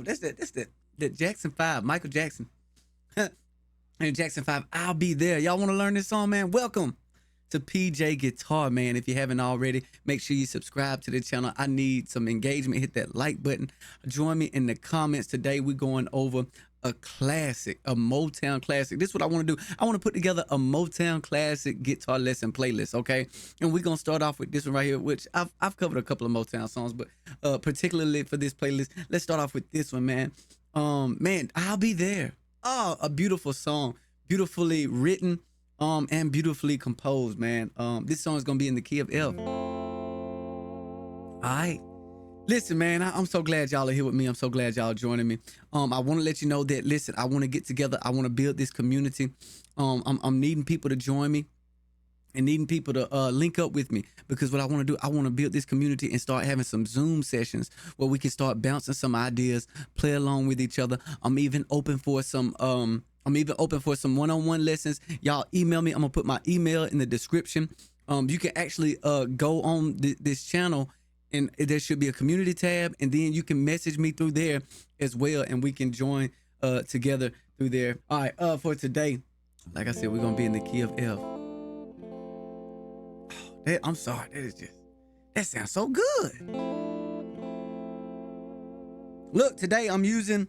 That's the Jackson 5, Michael Jackson. And Jackson 5, I'll Be There. Y'all want to learn this song, man? Welcome to PJ Guitar, man. If you haven't already, make sure you subscribe to the channel. I need some engagement. Hit that like button. Join me in the comments. Today we're going over a classic, a Motown classic. This is what I want to do. I want to put together a Motown classic guitar lesson playlist, okay? And we're going to start off with this one right here, which I've covered a couple of Motown songs, but particularly for this playlist, let's start off with this one, man. Man, I'll Be There. Oh, a beautiful song, beautifully written, and beautifully composed, man. This song is gonna be in the key of F. All right. Listen, man, I'm so glad y'all are here with me. I'm so glad y'all are joining me. I want to let you know that, listen, I want to get together. I want to build this community. I'm needing people to join me and needing people to link up with me, because what I want to do, I want to build this community and start having some Zoom sessions where we can start bouncing some ideas, play along with each other. I'm even open for some one-on-one lessons. Y'all email me. I'm gonna put my email in the description. You can actually go on this channel, and there should be a community tab, and then you can message me through there as well, and we can join together through there. All right, for today, like I said, we're gonna be in the key of F. I'm sorry, that sounds so good. Look, today I'm using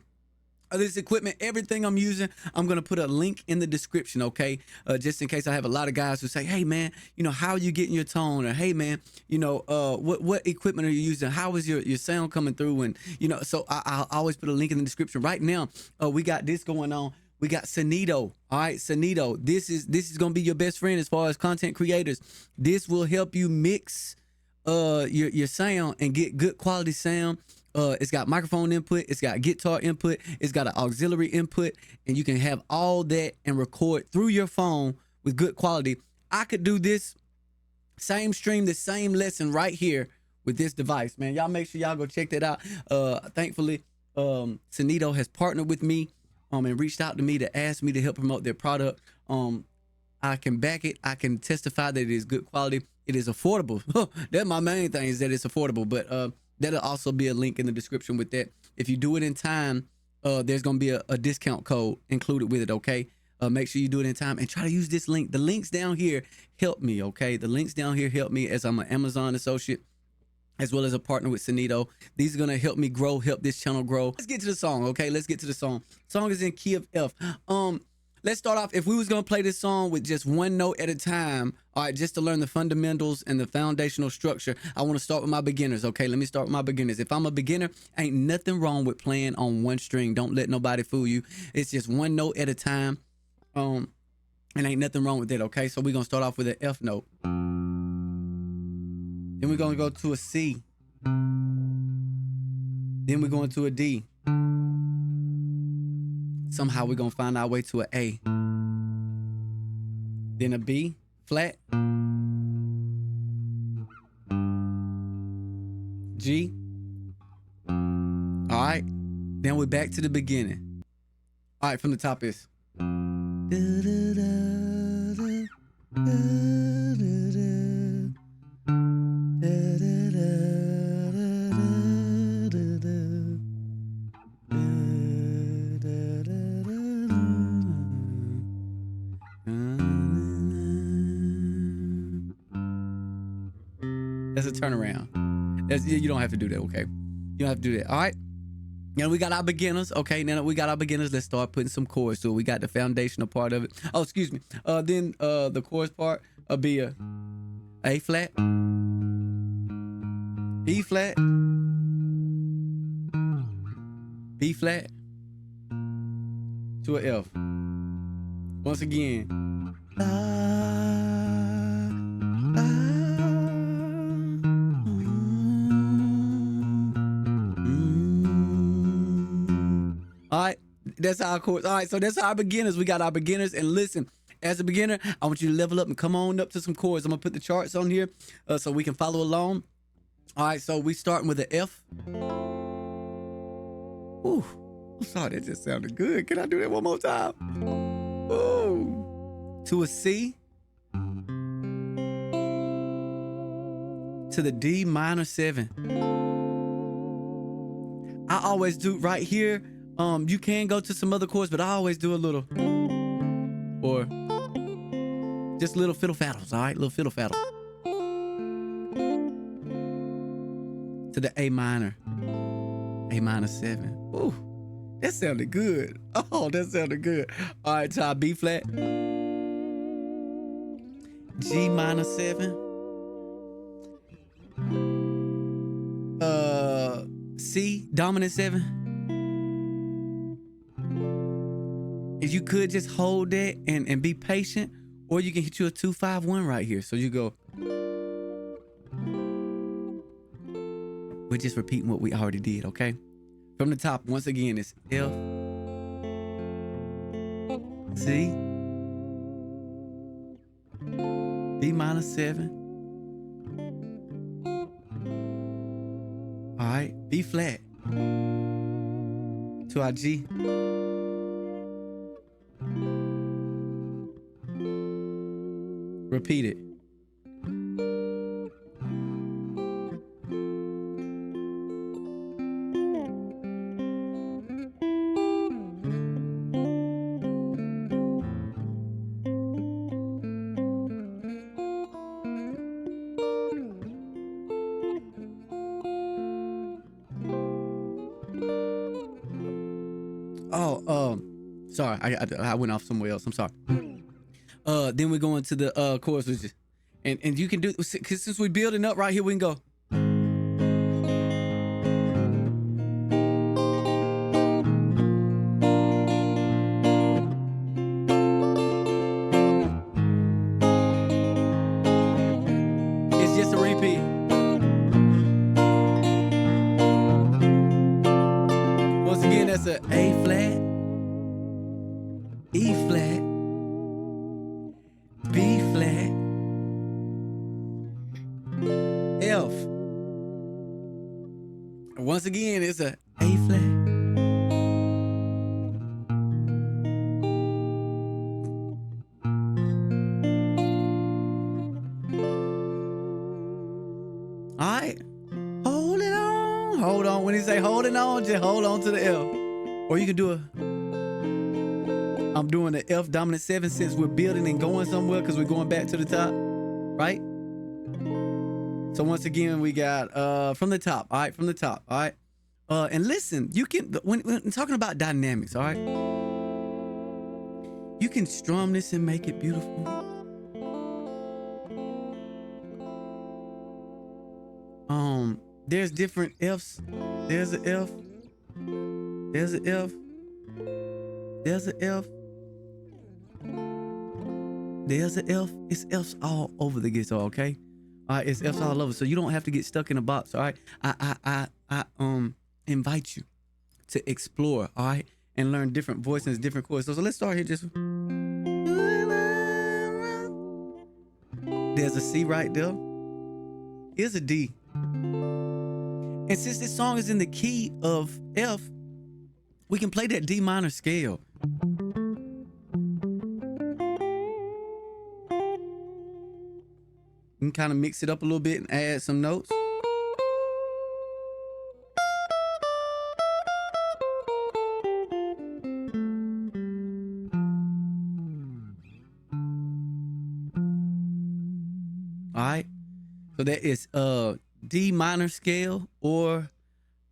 this equipment. Everything I'm using, I'm gonna put a link in the description, okay? Just in case I have a lot of guys who say, hey man, you know, how are you getting your tone? Or hey man, you know, what equipment are you using? How is your sound coming through? And you know, so I'll always put a link in the description. Right now, we got this going on. We got Synido. All right, Synido. This is gonna be your best friend as far as content creators. This will help you mix your sound and get good quality sound. It's got microphone input, it's got guitar input, it's got an auxiliary input, and you can have all that and record through your phone with good quality. I could do this same stream, the same lesson right here with this device, man. Y'all make sure y'all go check that out. Thankfully, Synido has partnered with me and reached out to me to ask me to help promote their product. I can back it. I can testify that it is good quality. It is affordable. That's my main thing, is that it's affordable. But that'll also be a link in the description with that. If you do it in time, there's going to be a discount code included with it, okay? Make sure you do it in time and try to use this link. The links down here help me, okay? The links down here help me, as I'm an Amazon associate, as well as a partner with Synido. These are going to help me grow, help this channel grow. Let's get to the song, okay? Let's get to the song. Song is in key of F. Let's start off. If we was going to play this song with just one note at a time, all right, just to learn the fundamentals and the foundational structure, I want to start with my beginners, okay? Let me start with my beginners. If I'm a beginner, ain't nothing wrong with playing on one string. Don't let nobody fool you. It's just one note at a time, and ain't nothing wrong with that, okay? So we're going to start off with an F note. Then we're going to go to a C. Then we're going to a D. Somehow we're going to find our way to an A. Then a B flat. G. All right. Then we're back to the beginning. All right, from the top is. That's a turnaround. You don't have to do that, okay? You don't have to do that, all right? Now we got our beginners, okay? Now that we got our beginners, let's start putting some chords. So we got the foundational part of it. Oh, excuse me. Then the chorus part will be a A flat, E flat, B flat, to an F. Once again. All right, that's our chords. All right, so that's our beginners. We got our beginners, and listen, as a beginner, I want you to level up and come on up to some chords. I'm gonna put the charts on here so we can follow along. All right, so we starting with the F. Ooh, I'm sorry, that just sounded good. Can I do that one more time? Ooh, to a C, to the D minor 7. I always do right here. You can go to some other chords, but I always do a little, or just little fiddle faddles, all right? Little fiddle faddle to the A minor 7. Ooh, that sounded good. Oh, that sounded good. All right, to our B flat, G minor 7, C dominant 7. If you could just hold that and be patient, or you can hit you a 2-5-1 right here. So you go. We're just repeating what we already did, okay? From the top, once again, it's F, C, B minor 7. All right, B flat to our G. Repeat it. Oh, sorry, I went off somewhere else. I'm sorry. Then we're going to the chorus, which is, and you can do, because since we're building up right here, we can go. It's just a repeat. Once again, that's a A flat, E flat, B flat, F. Once again, it's a A flat, all right. Hold it on. Hold on. When he say holding on, just hold on to the F. Or you can do I'm doing the F dominant 7 since we're building and going somewhere because we're going back to the top, right? So once again, we got from the top, all right? From the top, all right? And listen, you can, when talking about dynamics, all right? You can strum this and make it beautiful. There's different Fs. There's an F. There's an F. There's an F. There's an F. It's F's all over the guitar, okay? All right, it's F's all over. So you don't have to get stuck in a box, all right? I invite you to explore, all right? And learn different voices, different chords. So let's start here just. There's a C right there. Here's a D. And since this song is in the key of F, we can play that D minor scale. You can kind of mix it up a little bit and add some notes. All right. So that is D minor scale or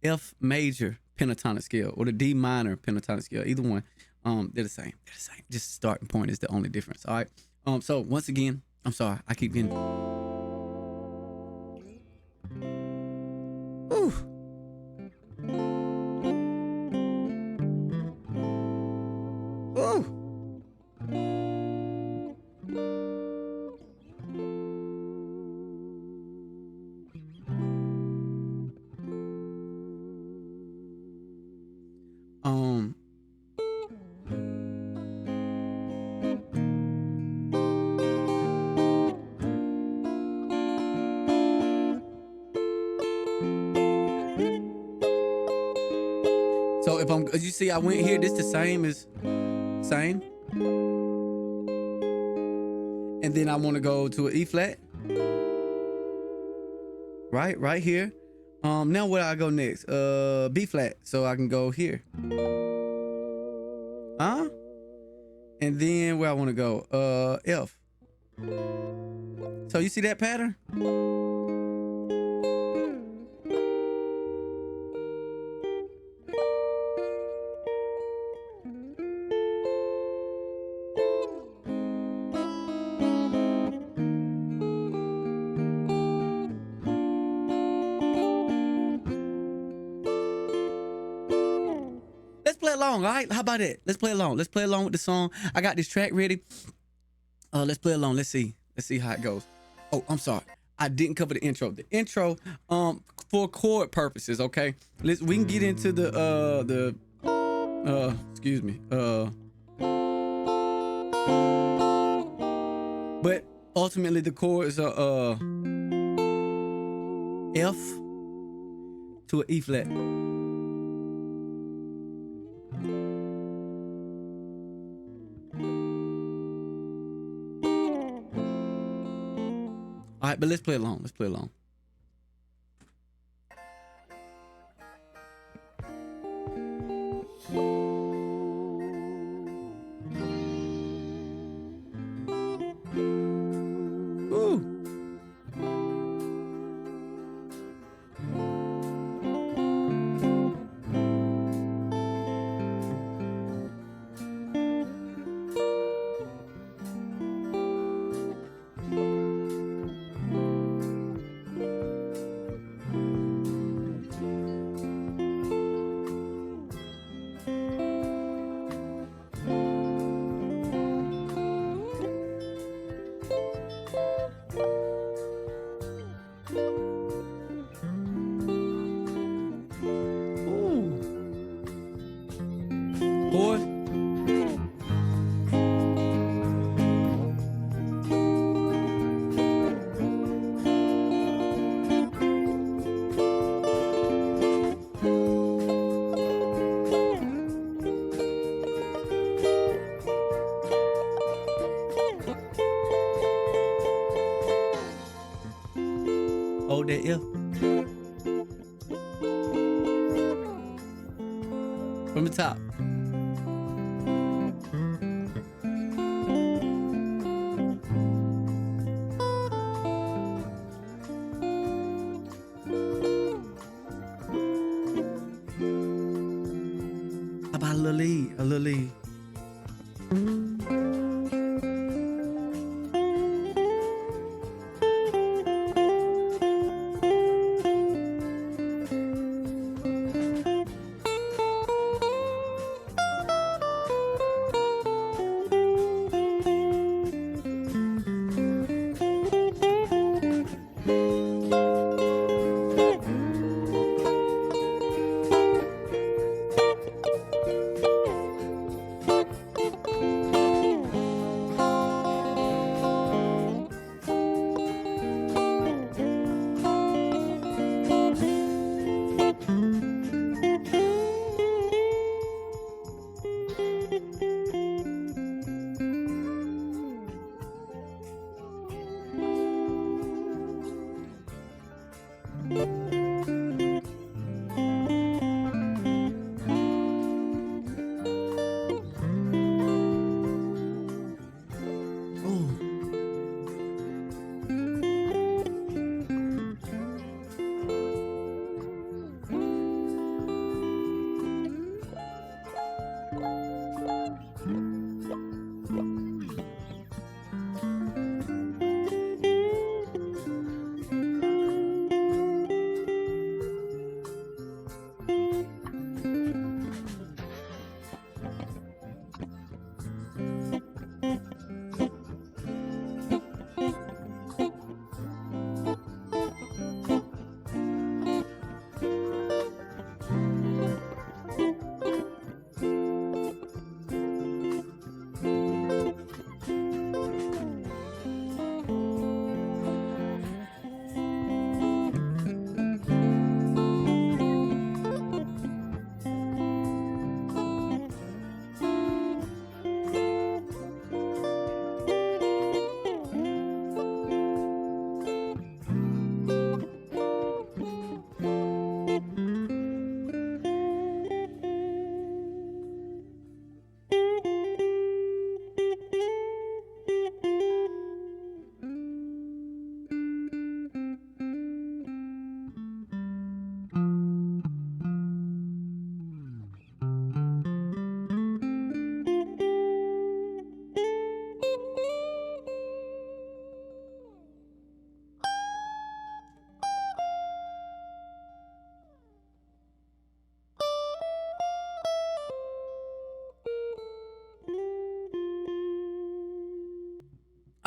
F major pentatonic scale or the D minor pentatonic scale. Either one. They're the same. They're the same. Just starting point is the only difference. All right. So once again, I'm sorry. I keep getting. Ooh. Ooh. So if I'm, as you see, I went here. This the same as same, and then I want to go to an E flat. Right here. Now where I go next? B flat. So I can go here. Huh? And then where I want to go? F. So you see that pattern? Let's play along, all right? How about that? Let's play along. Let's play along with the song. I got this track ready. Let's play along. Let's see. Let's see how it goes. Oh, I'm sorry. I didn't cover the intro. The intro, for chord purposes, okay? We can get into the excuse me. But ultimately the chords are F to an E flat. All right, but let's play along. Let's play along. Ooh. Boy. Hold that F. From the top. How about a little E? A little E.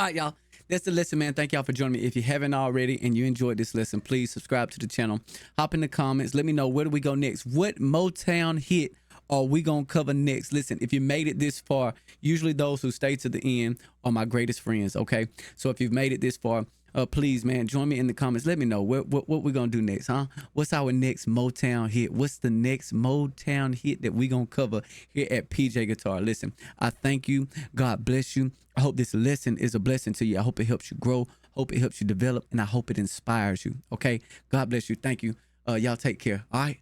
All right, y'all. That's the lesson, man. Thank y'all for joining me. If you haven't already and you enjoyed this lesson, please subscribe to the channel. Hop in the comments. Let me know, where do we go next? What Motown hit are we going to cover next? Listen, if you made it this far, usually those who stay to the end are my greatest friends, okay? So if you've made it this far, please, man, join me in the comments. Let me know what we're going to do next, huh? What's our next Motown hit? What's the next Motown hit that we're going to cover here at PJ Guitar? Listen, I thank you. God bless you. I hope this lesson is a blessing to you. I hope it helps you grow. Hope it helps you develop. And I hope it inspires you, okay? God bless you. Thank you. Y'all take care. All right?